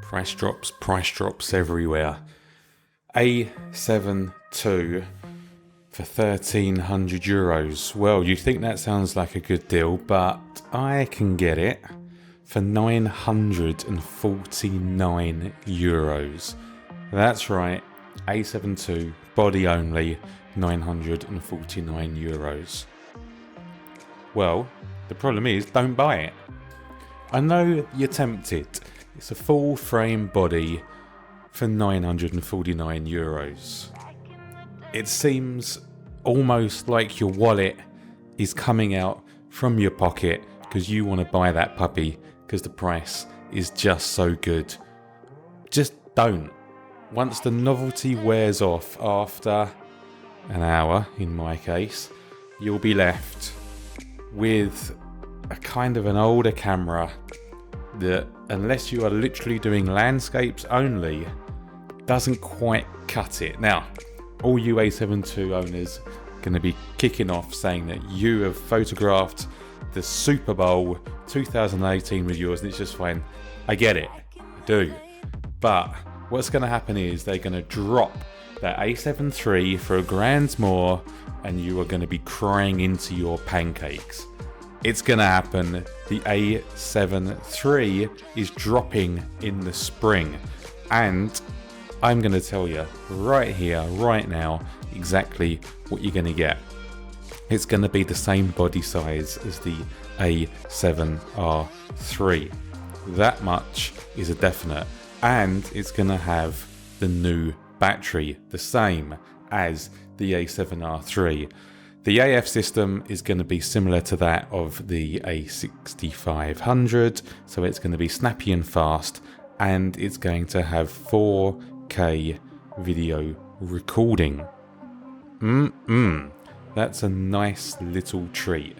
Price drops everywhere. A7II for €1,300. Well, you think that sounds like a good deal, but I can get it for €949. That's right, A7II, body only, €949. Well, the problem is, don't buy it. I know you're tempted. It's a full frame body for €949. It seems almost like your wallet is coming out from your pocket because you want to buy that puppy because the price is just so good. Just don't. Once the novelty wears off after an hour, in my case, you'll be left with a kind of an older camera that, unless you are literally doing landscapes only, doesn't quite cut it. Now, all you A7II owners are going to be kicking off saying that you have photographed the Super Bowl 2018 with yours and it's just fine. I get it, I do. But what's going to happen is they're going to drop that A7III for $1,000 more and you are going to be crying into your pancakes. It's going to happen. The A7III is dropping in the spring, and I'm going to tell you right here, right now, exactly what you're going to get. It's going to be the same body size as the A7R3. That much is a definite, and it's going to have the new battery, the same as the A7R3. The AF system is going to be similar to that of the A6500, so it's going to be snappy and fast, and it's going to have 4K video recording. That's a nice little treat.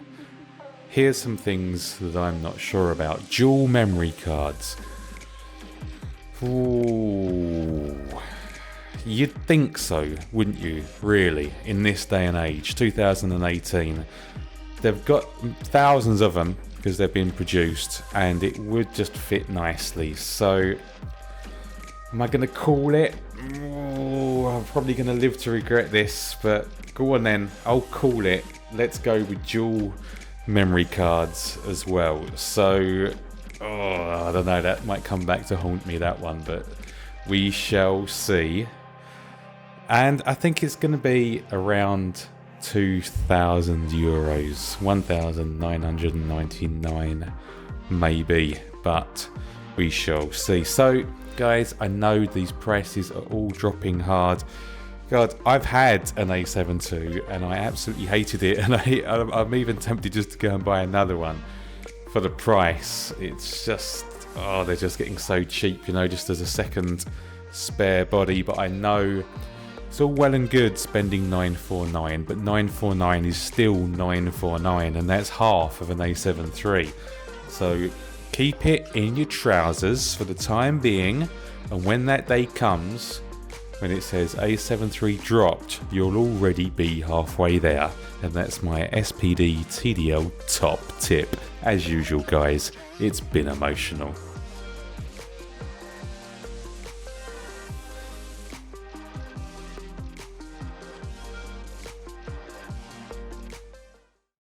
Here's some things that I'm not sure about. Dual memory cards. Ooh. You'd think so, wouldn't you, really, in this day and age, 2018. They've got thousands of them because they've been produced and it would just fit nicely. So, am I going to call it? Ooh, I'm probably going to live to regret this, but go on then, I'll call it. Let's go with dual memory cards as well. So, I don't know, that might come back to haunt me, that one, but we shall see. And I think it's going to be around €2,000, 1,999 maybe, but we shall see. So guys, I know these prices are all dropping hard. God, I've had an A7II and I absolutely hated it, and I'm even tempted just to go and buy another one for the price. It's just, they're just getting so cheap, you know, just as a second spare body. But I know it's all well and good spending $949, but $949 is still $949, and that's half of an A7 III. So keep it in your trousers for the time being, and when that day comes, when it says A7 III dropped, you'll already be halfway there. And that's my SPDTDL top tip. As usual, guys, it's been emotional.